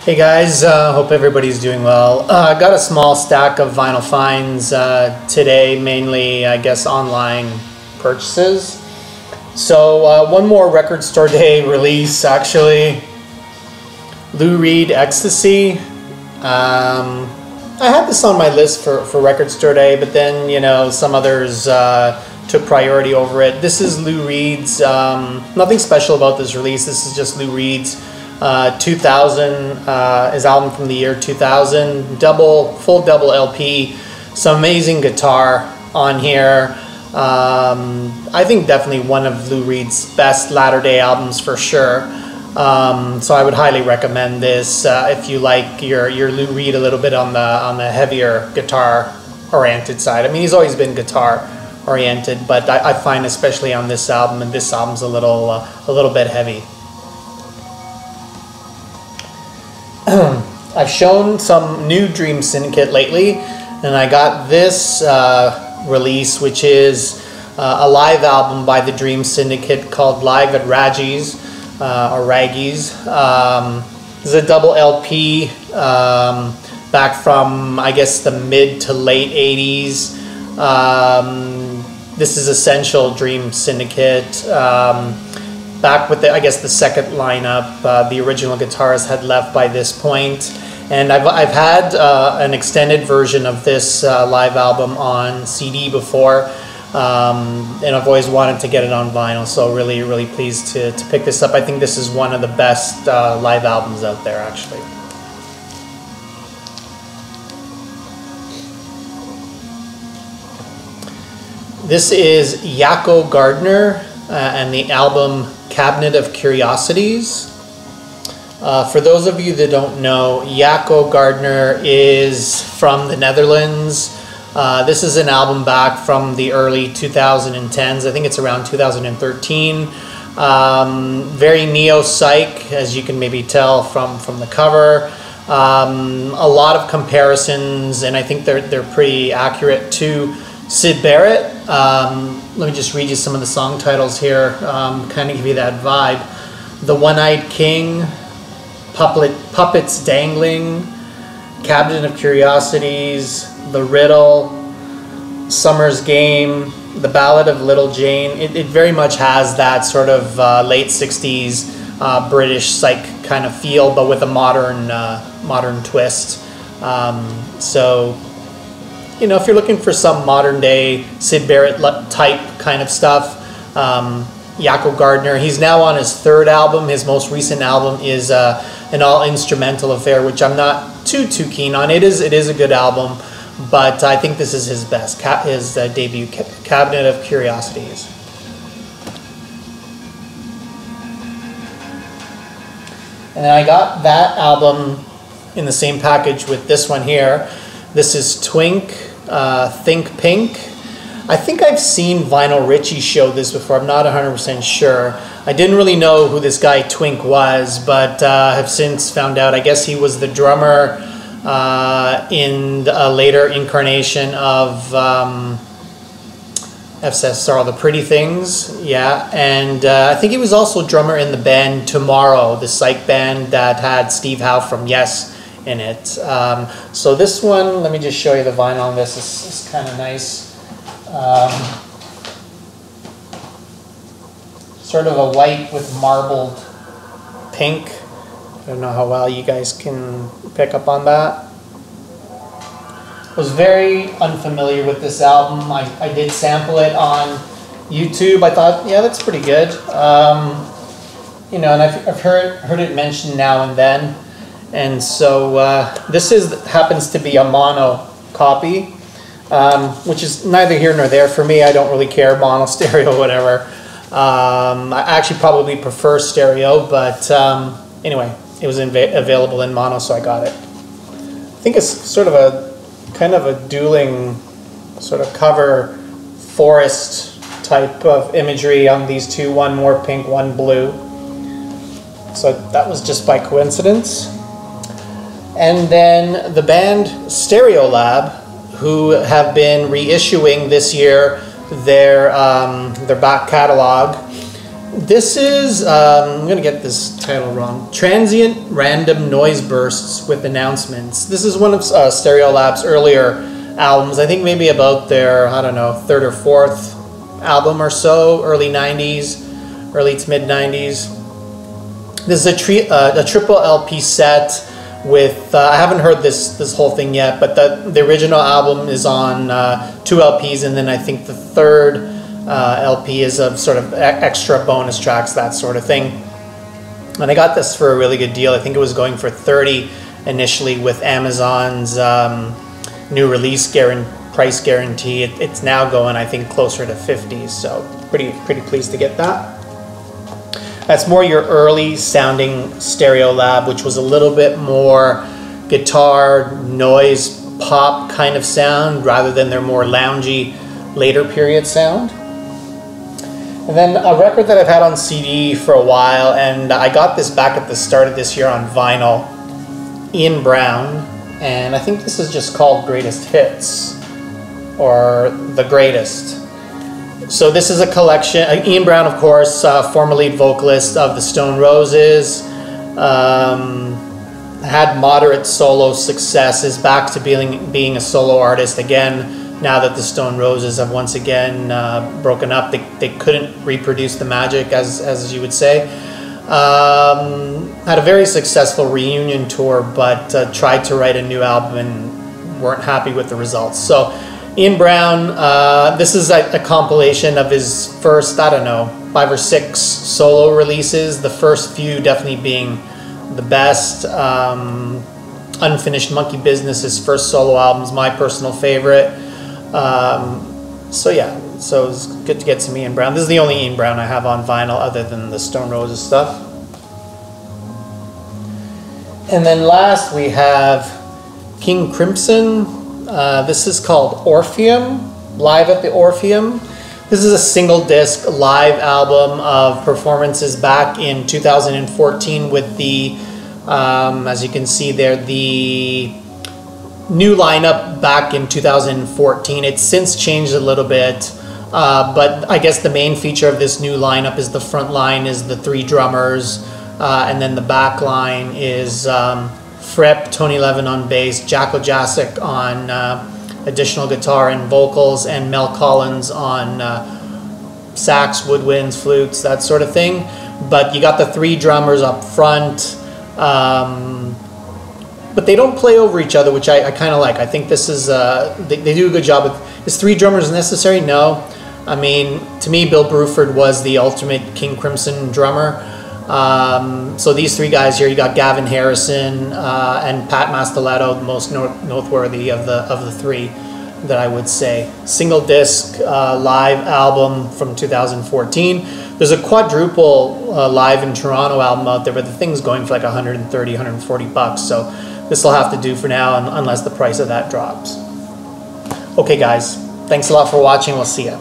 Hey guys, hope everybody's doing well. I got a small stack of vinyl finds today, mainly I guess online purchases. So one more record store day release actually. Lou Reed Ecstasy. I had this on my list for record store day, but then some others took priority over it. This is Lou Reed's, nothing special about this release. This is just Lou Reed's 2000, his album from the year 2000, full double LP, some amazing guitar on here. I think definitely one of Lou Reed's best latter-day albums for sure. So I would highly recommend this if you like your Lou Reed a little bit on the heavier guitar-oriented side. I mean, he's always been guitar-oriented, but I find especially on this album, and this album's a little bit heavy. I've shown some new Dream Syndicate lately, and I got this release, which is a live album by the Dream Syndicate called Live at Raggie's, or Raggie's. This is a double LP back from, I guess, the mid to late 80s. This is Essential Dream Syndicate. Back with I guess the second lineup. The original guitarist had left by this point, and I've had an extended version of this live album on CD before, and I've always wanted to get it on vinyl. So really pleased to pick this up. I think this is one of the best live albums out there, actually. This is Yakko Gardner and the album Cabinet of Curiosities. For those of you that don't know, Yakko Gardner is from the Netherlands. This is an album back from the early 2010s. I think it's around 2013. Very neo-psych, as you can maybe tell from the cover. A lot of comparisons, and I think they're pretty accurate to Syd Barrett. Let me just read you some of the song titles here, kind of give you that vibe. The One-Eyed King, Puppets Dangling, Cabinet of Curiosities, The Riddle, Summer's Game, The Ballad of Little Jane. It very much has that sort of late 60s British psych kind of feel, but with a modern twist. So if you're looking for some modern day Syd Barrett type kind of stuff, Yakko Gardner. He's now on his third album. His most recent album is an all-instrumental affair, which I'm not too keen on. It is a good album, but I think this is his best, his debut, Cabinet of Curiosities. And I got that album in the same package with this one here. This is Twink, Think Pink. I think I've seen Vinyl Richie show this before. I'm not 100% sure. I didn't really know who this guy Twink was, but have since found out. I guess he was the drummer in a later incarnation of FSR, The Pretty Things. Yeah, and I think he was also drummer in the band Tomorrow, the psych band that had Steve Howe from Yes in it. So this one, let me just show you the vinyl on this. It's kind of nice. Sort of a white with marbled pink. I don't know how well you guys can pick up on that. I was very unfamiliar with this album. I did sample it on YouTube. I thought, yeah, that's pretty good. And I've heard it mentioned now and then. And so this happens to be a mono copy, which is neither here nor there for me. I don't really care, mono, stereo, whatever. I actually probably prefer stereo, but anyway, it was available in mono, so I got it. I think it's sort of a kind of a dueling sort of cover, forest type of imagery on these two, one more pink, one blue. So that was just by coincidence. And then the band Stereolab, who have been reissuing this year their back catalog, This is, I'm going to get this title wrong, Transient Random Noise Bursts with Announcements. This is one of Stereolab's earlier albums. I think maybe about their, I don't know, third or fourth album or so, early 90s, early to mid 90s. This is a triple LP set with, I haven't heard this whole thing yet, but the original album is on 2 LPs, and then I think the third LP is of sort of extra bonus tracks, that sort of thing. And I got this for a really good deal. I think it was going for $30 initially with Amazon's new release price guarantee. It's now going, I think, closer to $50. So pretty pleased to get that. That's more your early sounding Stereolab, which was a little bit more guitar, noise, pop kind of sound rather than their more loungy later period sound. And then a record that I've had on CD for a while, and I got this back at the start of this year on vinyl, Ian Brown, and I think this is just called Greatest Hits, or The Greatest. So this is a collection, Ian Brown, of course, former lead vocalist of the Stone Roses, had moderate solo success, is back to being a solo artist again. Now that the Stone Roses have once again broken up, they couldn't reproduce the magic, as you would say. Had a very successful reunion tour, but tried to write a new album and weren't happy with the results. So Ian Brown, this is a compilation of his first, I don't know, 5 or 6 solo releases. The first few definitely being the best. Unfinished Monkey Business, his first solo album, is my personal favorite. So yeah, so it's good to get some Ian Brown. This is the only Ian Brown I have on vinyl other than the Stone Roses stuff. And then last we have King Crimson. This is called Orpheum, Live at the Orpheum. This is a single disc live album of performances back in 2014 with the, as you can see there, the new lineup back in 2014. It's since changed a little bit, but I guess the main feature of this new lineup is the front line is the 3 drummers, and then the back line is Fripp, Tony Levin on bass, Jacko Jacek on additional guitar and vocals, and Mel Collins on sax, woodwinds, flutes, that sort of thing. But you got the 3 drummers up front, but they don't play over each other, which I kind of like. I think this is, they do a good job with. Is 3 drummers necessary? No. I mean, to me, Bill Bruford was the ultimate King Crimson drummer. So these 3 guys here, you got Gavin Harrison and Pat Masteletto, the most noteworthy of the 3 that I would say. Single disc live album from 2014. There's a quadruple live in Toronto album out there, but the thing's going for like $130, $140. So this will have to do for now, unless the price of that drops. Okay guys, thanks a lot for watching. We'll see ya.